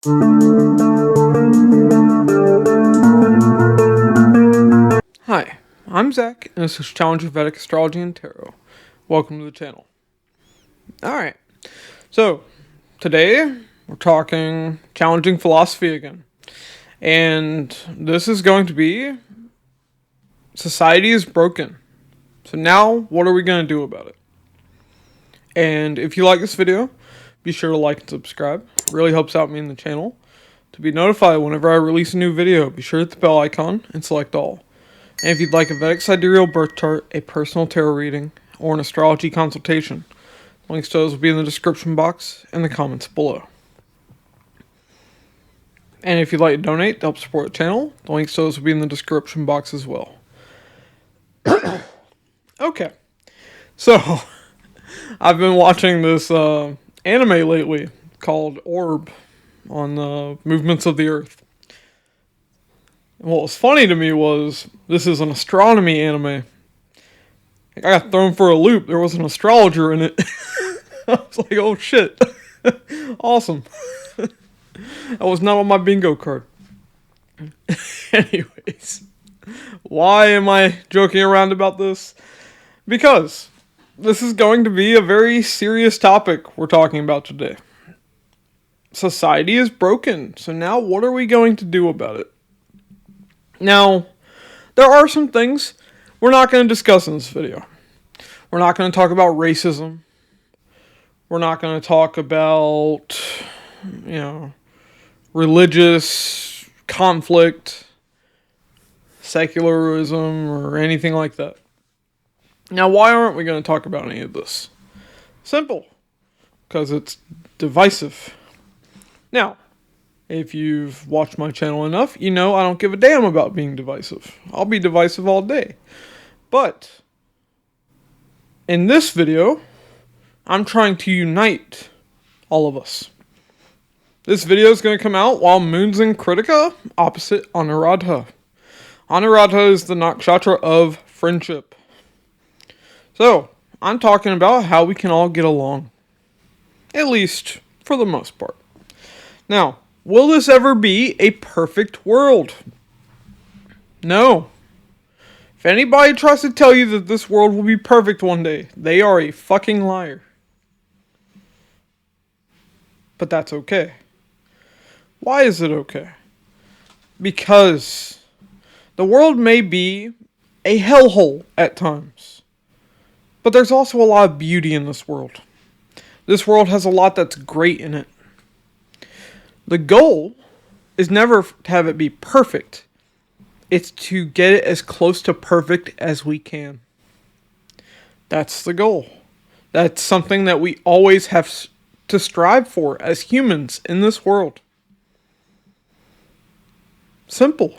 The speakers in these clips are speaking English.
Hi, I'm Zach, and this is Challenging Vedic Astrology and Tarot. Welcome to the channel. Alright, so today we're talking challenging philosophy again. And this is going to be society is broken. So now, what are we going to do about it? And if you like this video, be sure to like and subscribe. It really helps out me in the channel. To be notified whenever I release a new video, be sure to hit the bell icon and select all. And if you'd like a Vedic Sidereal birth chart, a personal tarot reading, or an astrology consultation, links to those will be in the description box and the comments below. And if you'd like to donate to help support the channel, the links to those will be in the description box as well. Okay, so I've been watching this anime lately called Orb on the movements of the Earth. And what was funny to me was this is an astronomy anime. I got thrown for a loop. There was an astrologer in it. I was like, oh shit. Awesome. That was not on my bingo card. Anyways, why am I joking around about this? Because this is going to be a very serious topic we're talking about today. Society is broken, so now what are we going to do about it? Now, there are some things we're not going to discuss in this video. We're not going to talk about racism. We're not going to talk about, religious conflict, secularism, or anything like that. Now, why aren't we going to talk about any of this? Simple. Because it's divisive. Now, if you've watched my channel enough, you know I don't give a damn about being divisive. I'll be divisive all day. But, in this video, I'm trying to unite all of us. This video is going to come out while Moon's in Kritika opposite Anuradha. Anuradha is the nakshatra of friendship. So, I'm talking about how we can all get along. At least, for the most part. Now, will this ever be a perfect world? No. If anybody tries to tell you that this world will be perfect one day, they are a fucking liar. But that's okay. Why is it okay? Because the world may be a hellhole at times. But there's also a lot of beauty in this world. This world has a lot that's great in it. The goal is never to have it be perfect. It's to get it as close to perfect as we can. That's the goal. That's something that we always have to strive for as humans in this world. Simple.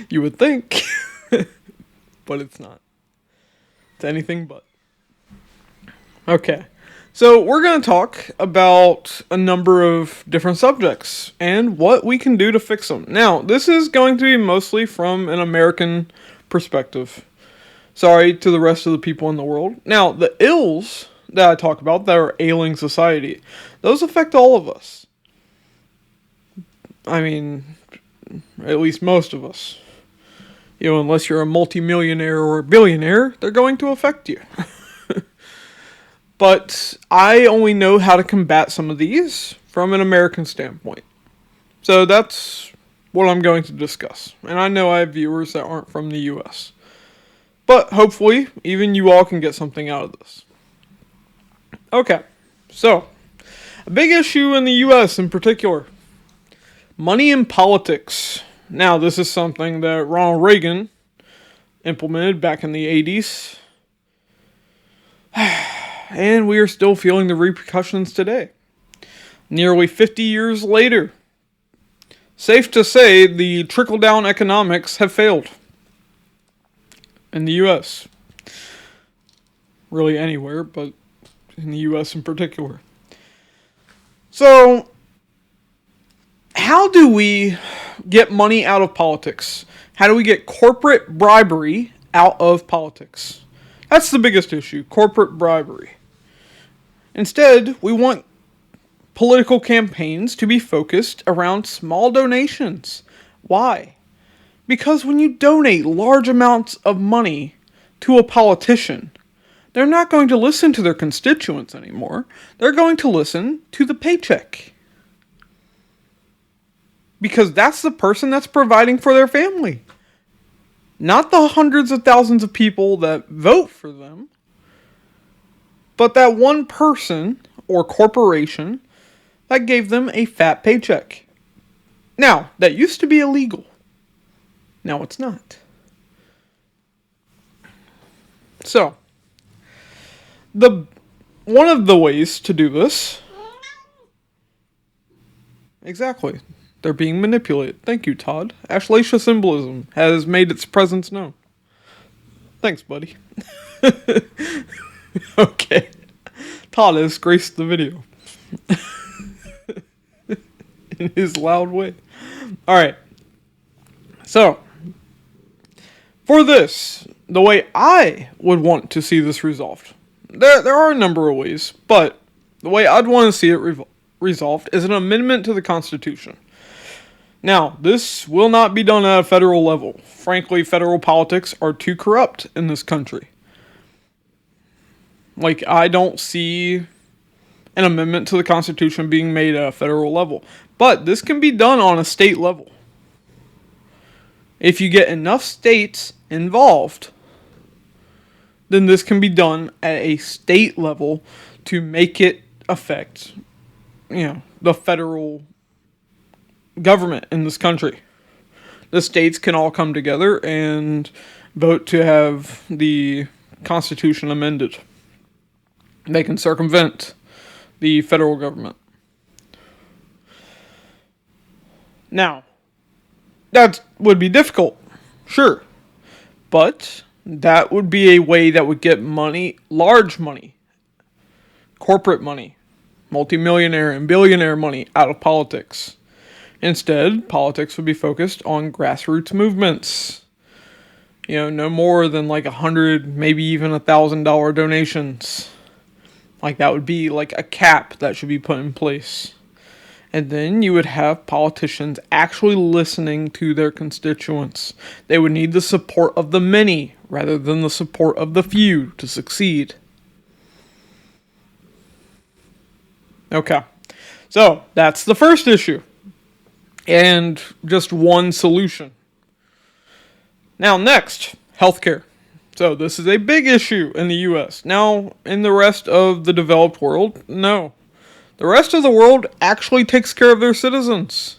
You would think. But it's not. It's anything but. Okay. So we're going to talk about a number of different subjects and what we can do to fix them. Now, this is going to be mostly from an American perspective. Sorry to the rest of the people in the world. Now, the ills that I talk about that are ailing society, those affect all of us. I mean, at least most of us. Unless you're a multimillionaire or a billionaire, they're going to affect you. But I only know how to combat some of these from an American standpoint. So that's what I'm going to discuss. And I know I have viewers that aren't from the US. But hopefully, even you all can get something out of this. Okay, so a big issue in the US in particular. Money in politics. Now, this is something that Ronald Reagan implemented back in the 80s. And we are still feeling the repercussions today. Nearly 50 years later. Safe to say the trickle-down economics have failed. In the US. Really anywhere, but in the US in particular. So, how do we get money out of politics? How do we get corporate bribery out of politics? That's the biggest issue, corporate bribery. Instead, we want political campaigns to be focused around small donations. Why? Because when you donate large amounts of money to a politician, they're not going to listen to their constituents anymore. They're going to listen to the paycheck. Because that's the person that's providing for their family. Not the hundreds of thousands of people that vote for them, but that one person or corporation that gave them a fat paycheck. Now, that used to be illegal. Now it's not. So, one of the ways to do this, exactly, they're being manipulated. Thank you, Todd. Ashleysia symbolism has made its presence known. Thanks, buddy. Okay. Todd has graced the video. In his loud way. Alright. So, for this, the way I would want to see this resolved, there are a number of ways, but the way I'd want to see it resolved is an amendment to the Constitution. Now, this will not be done at a federal level. Frankly, federal politics are too corrupt in this country. Like, I don't see an amendment to the Constitution being made at a federal level. But this can be done on a state level. If you get enough states involved, then this can be done at a state level to make it affect, the federal government in this country. The states can all come together and vote to have the Constitution amended. They can circumvent the federal government. Now, that would be difficult, sure. But that would be a way that would get money, large money, corporate money, multimillionaire and billionaire money out of politics. Instead, politics would be focused on grassroots movements. No more than like $100, maybe even $1,000 donations. Like that would be like a cap that should be put in place. And then you would have politicians actually listening to their constituents. They would need the support of the many rather than the support of the few to succeed. Okay, so that's the first issue. And just one solution. Now next, healthcare. So this is a big issue in the US. Now, in the rest of the developed world, no. The rest of the world actually takes care of their citizens.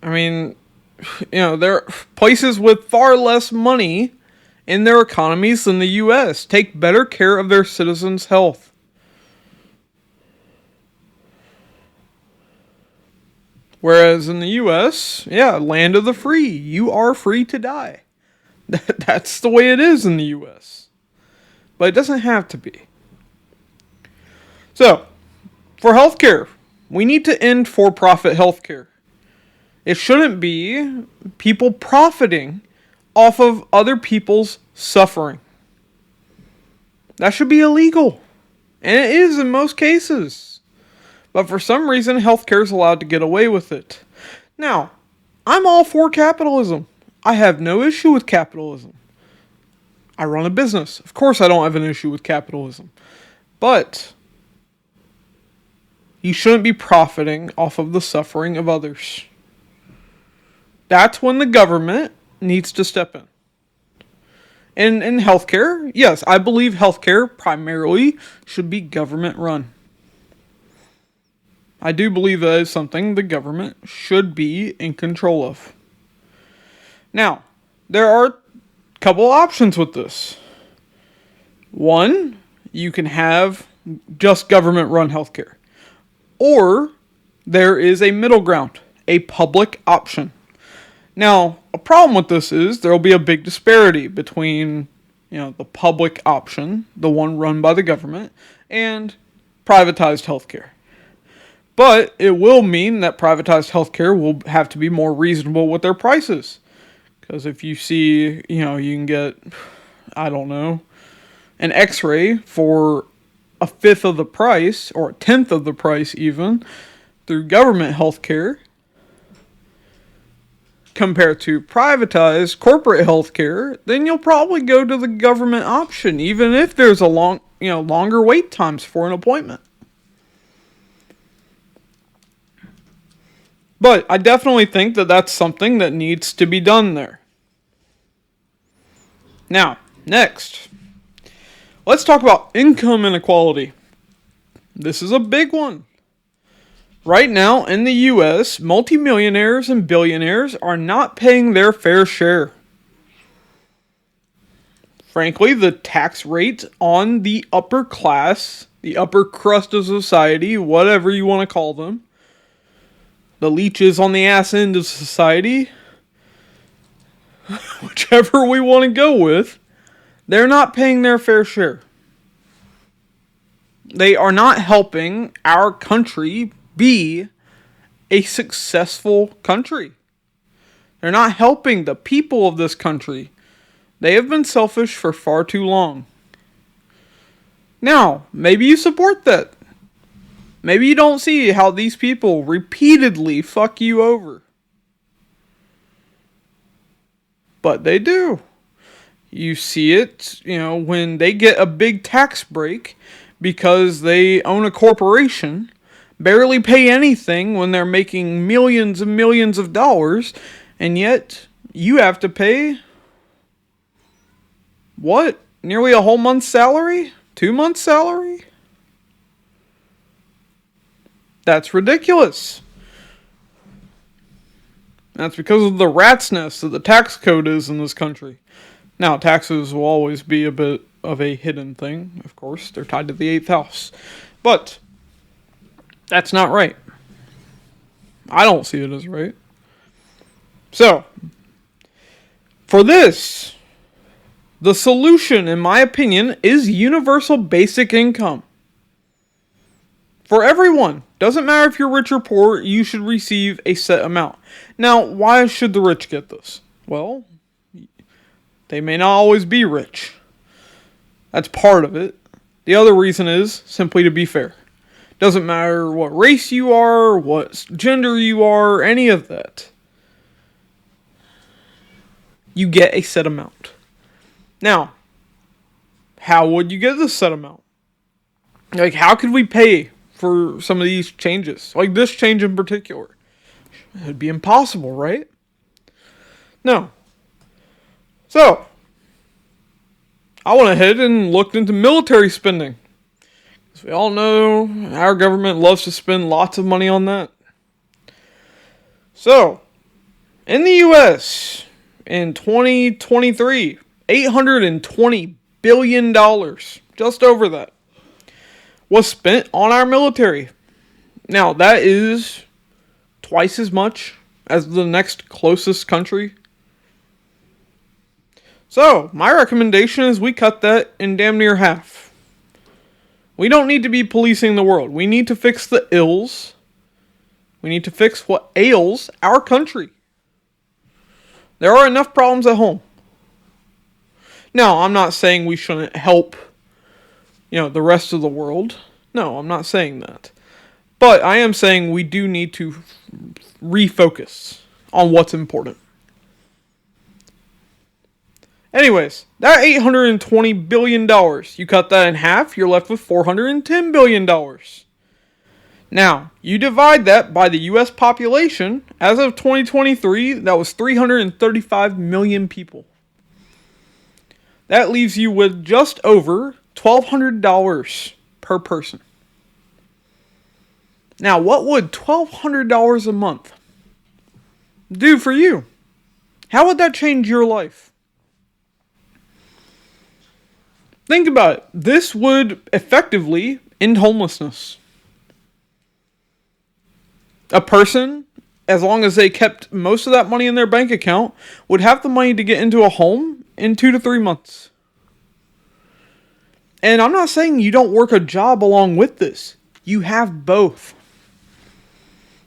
I mean, there are places with far less money in their economies than the US take better care of their citizens' health. Whereas in the US, land of the free. You are free to die. That's the way it is in the US. But it doesn't have to be. So, for healthcare, we need to end for-profit healthcare. It shouldn't be people profiting off of other people's suffering. That should be illegal. And it is in most cases. But for some reason, healthcare is allowed to get away with it. Now, I'm all for capitalism. I have no issue with capitalism. I run a business. Of course I don't have an issue with capitalism. But you shouldn't be profiting off of the suffering of others. That's when the government needs to step in. And in healthcare, yes, I believe healthcare primarily should be government run. I do believe that is something the government should be in control of. Now, there are a couple options with this. One, you can have just government-run healthcare. Or, there is a middle ground, a public option. Now, a problem with this is there will be a big disparity between, the public option, the one run by the government, and privatized healthcare. But it will mean that privatized healthcare will have to be more reasonable with their prices. Because if you see, you can get, an x-ray for a fifth of the price, or a tenth of the price even, through government healthcare, compared to privatized corporate healthcare, then you'll probably go to the government option, even if there's a longer wait times for an appointment. But I definitely think that that's something that needs to be done there. Now, next, let's talk about income inequality. This is a big one. Right now in the US, multimillionaires and billionaires are not paying their fair share. Frankly, the tax rate on the upper class, the upper crust of society, whatever you want to call them, the leeches on the ass end of society, whichever we want to go with, they're not paying their fair share. They are not helping our country be a successful country. They're not helping the people of this country. They have been selfish for far too long. Now, maybe you support that. Maybe you don't see how these people repeatedly fuck you over. But they do. You see it, when they get a big tax break because they own a corporation, barely pay anything when they're making millions and millions of dollars, and yet you have to pay, what? Nearly a whole month's salary? 2 months' salary? That's ridiculous. That's because of the rat's nest that the tax code is in this country. Now, taxes will always be a bit of a hidden thing, of course. They're tied to the 8th house. But that's not right. I don't see it as right. So, for this, the solution, in my opinion, is universal basic income. For everyone. Doesn't matter if you're rich or poor, you should receive a set amount. Now, why should the rich get this? Well, they may not always be rich. That's part of it. The other reason is simply to be fair. Doesn't matter what race you are, what gender you are, any of that. You get a set amount. Now, how would you get this set amount? Like, how could we pay for some of these changes? Like this change in particular. It'd be impossible, right? No. So, I went ahead and looked into military spending. As we all know, our government loves to spend lots of money on that. So, in the US, in 2023, $820 billion, just over that, was spent on our military. Now, that is twice as much as the next closest country. So, my recommendation is we cut that in damn near half. We don't need to be policing the world. We need to fix the ills. We need to fix what ails our country. There are enough problems at home. Now, I'm not saying we shouldn't help the rest of the world. No, I'm not saying that. But I am saying we do need to refocus on what's important. Anyways, that $820 billion, you cut that in half, you're left with $410 billion. Now, you divide that by the U.S. population. As of 2023, that was 335 million people. That leaves you with just over $1,200 per person. Now, what would $1,200 a month do for you? How would that change your life? Think about it. This would effectively end homelessness. A person, as long as they kept most of that money in their bank account, would have the money to get into a home in 2 to 3 months. And I'm not saying you don't work a job along with this. You have both.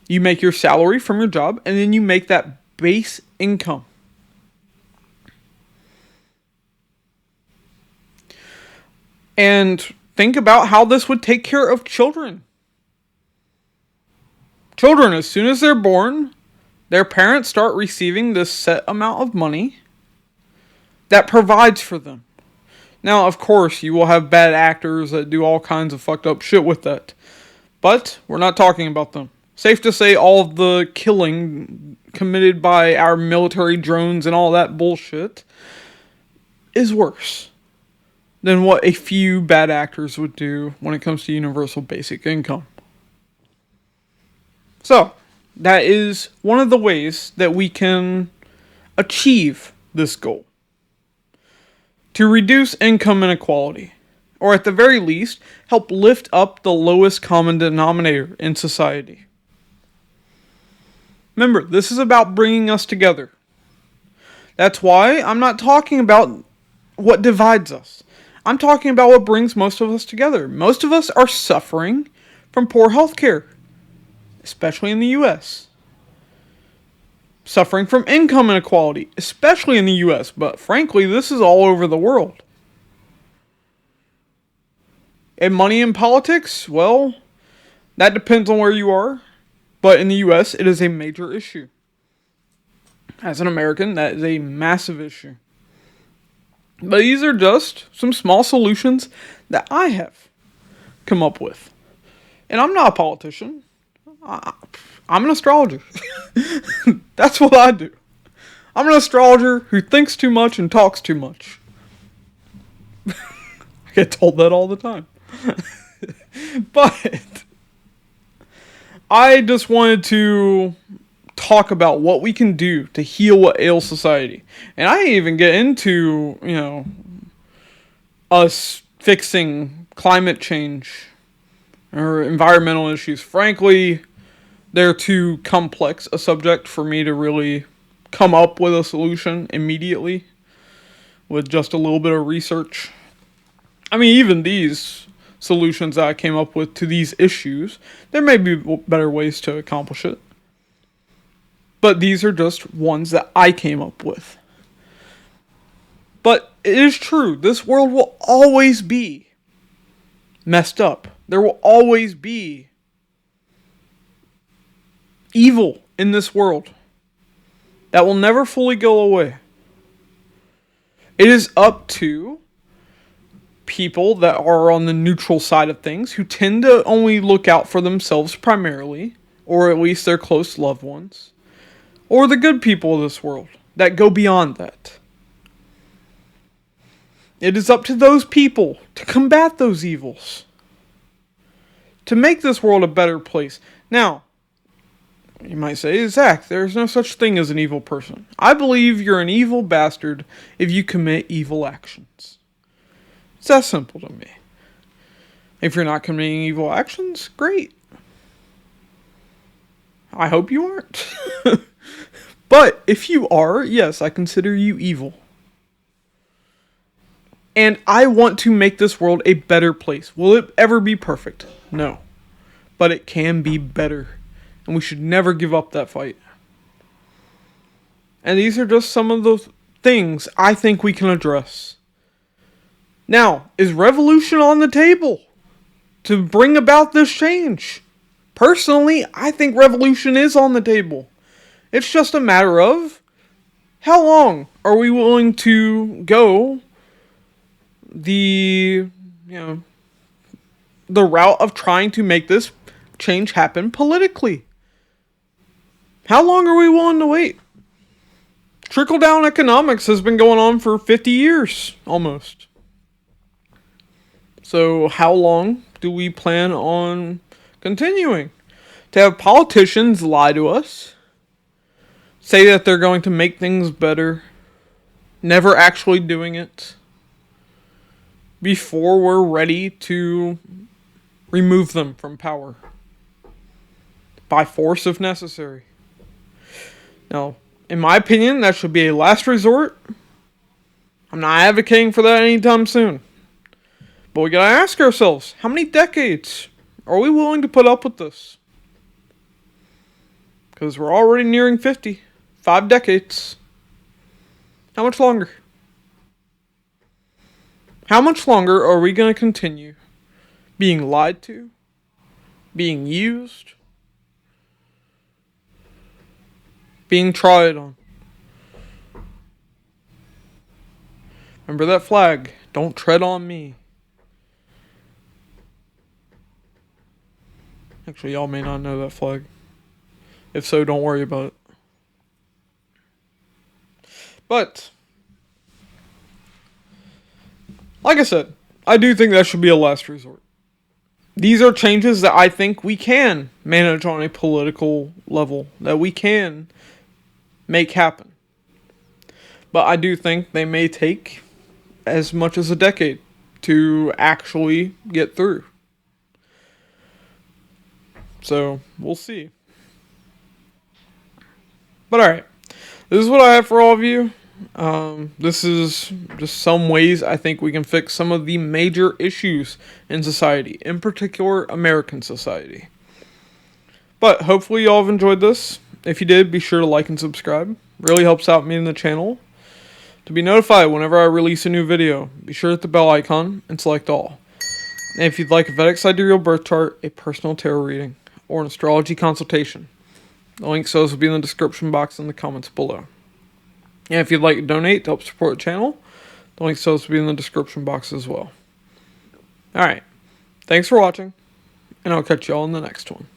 You make your salary from your job, and then you make that base income. And think about how this would take care of children. Children, as soon as they're born, their parents start receiving this set amount of money that provides for them. Now, of course, you will have bad actors that do all kinds of fucked up shit with that. But we're not talking about them. Safe to say all of the killing committed by our military drones and all that bullshit is worse than what a few bad actors would do when it comes to universal basic income. So, that is one of the ways that we can achieve this goal. To reduce income inequality, or at the very least, help lift up the lowest common denominator in society. Remember, this is about bringing us together. That's why I'm not talking about what divides us. I'm talking about what brings most of us together. Most of us are suffering from poor health care, especially in the U.S. Suffering from income inequality, especially in the U.S., but frankly, this is all over the world. And money in politics, well, that depends on where you are, but in the U.S., it is a major issue. As an American, that is a massive issue. But these are just some small solutions that I have come up with. And I'm not a politician. I'm an astrologer. That's what I do. I'm an astrologer who thinks too much and talks too much. I get told that all the time. But I just wanted to talk about what we can do to heal what ails society. And I even get into, us fixing climate change or environmental issues. Frankly, they're too complex a subject for me to really come up with a solution immediately with just a little bit of research. I mean, even these solutions that I came up with to these issues, there may be better ways to accomplish it. But these are just ones that I came up with. But it is true, this world will always be messed up. There will always be evil in this world that will never fully go away. It is up to people that are on the neutral side of things, who tend to only look out for themselves primarily, or at least their close loved ones, or the good people of this world that go beyond that. It is up to those people to combat those evils, to make this world a better place. Now, you might say, Zach, there's no such thing as an evil person. I believe you're an evil bastard if you commit evil actions. It's that simple to me. If you're not committing evil actions, great. I hope you aren't. But if you are, yes, I consider you evil. And I want to make this world a better place. Will it ever be perfect? No. But it can be better. And we should never give up that fight. And these are just some of the things I think we can address. Now, is revolution on the table to bring about this change? Personally, I think revolution is on the table. It's just a matter of how long are we willing to go the route of trying to make this change happen politically. How long are we willing to wait? Trickle-down economics has been going on for 50 years, almost. So how long do we plan on continuing to have politicians lie to us, say that they're going to make things better, never actually doing it, before we're ready to remove them from power, by force if necessary? Now, in my opinion, that should be a last resort. I'm not advocating for that anytime soon. But we gotta ask ourselves, how many decades are we willing to put up with this? Because we're already nearing 50. 5 decades. How much longer? How much longer are we going to continue being lied to, being used, being tried on. Remember that flag. Don't tread on me. Actually, y'all may not know that flag. If so, don't worry about it. But, like I said, I do think that should be a last resort. These are changes that I think we can manage on a political level, that we can make happen. But I do think they may take as much as a decade to actually get through. So, we'll see. But alright, this is what I have for all of you. This is just some ways I think we can fix some of the major issues in society, in particular American society. But hopefully y'all have enjoyed this. If you did, be sure to like and subscribe. Really helps out me and the channel. To be notified whenever I release a new video, be sure to hit the bell icon and select all. And if you'd like a Vedic Sidereal birth chart, a personal tarot reading, or an astrology consultation, the links to those will be in the description box and the comments below. And if you'd like to donate to help support the channel, the links to those will be in the description box as well. Alright, thanks for watching, and I'll catch y'all in the next one.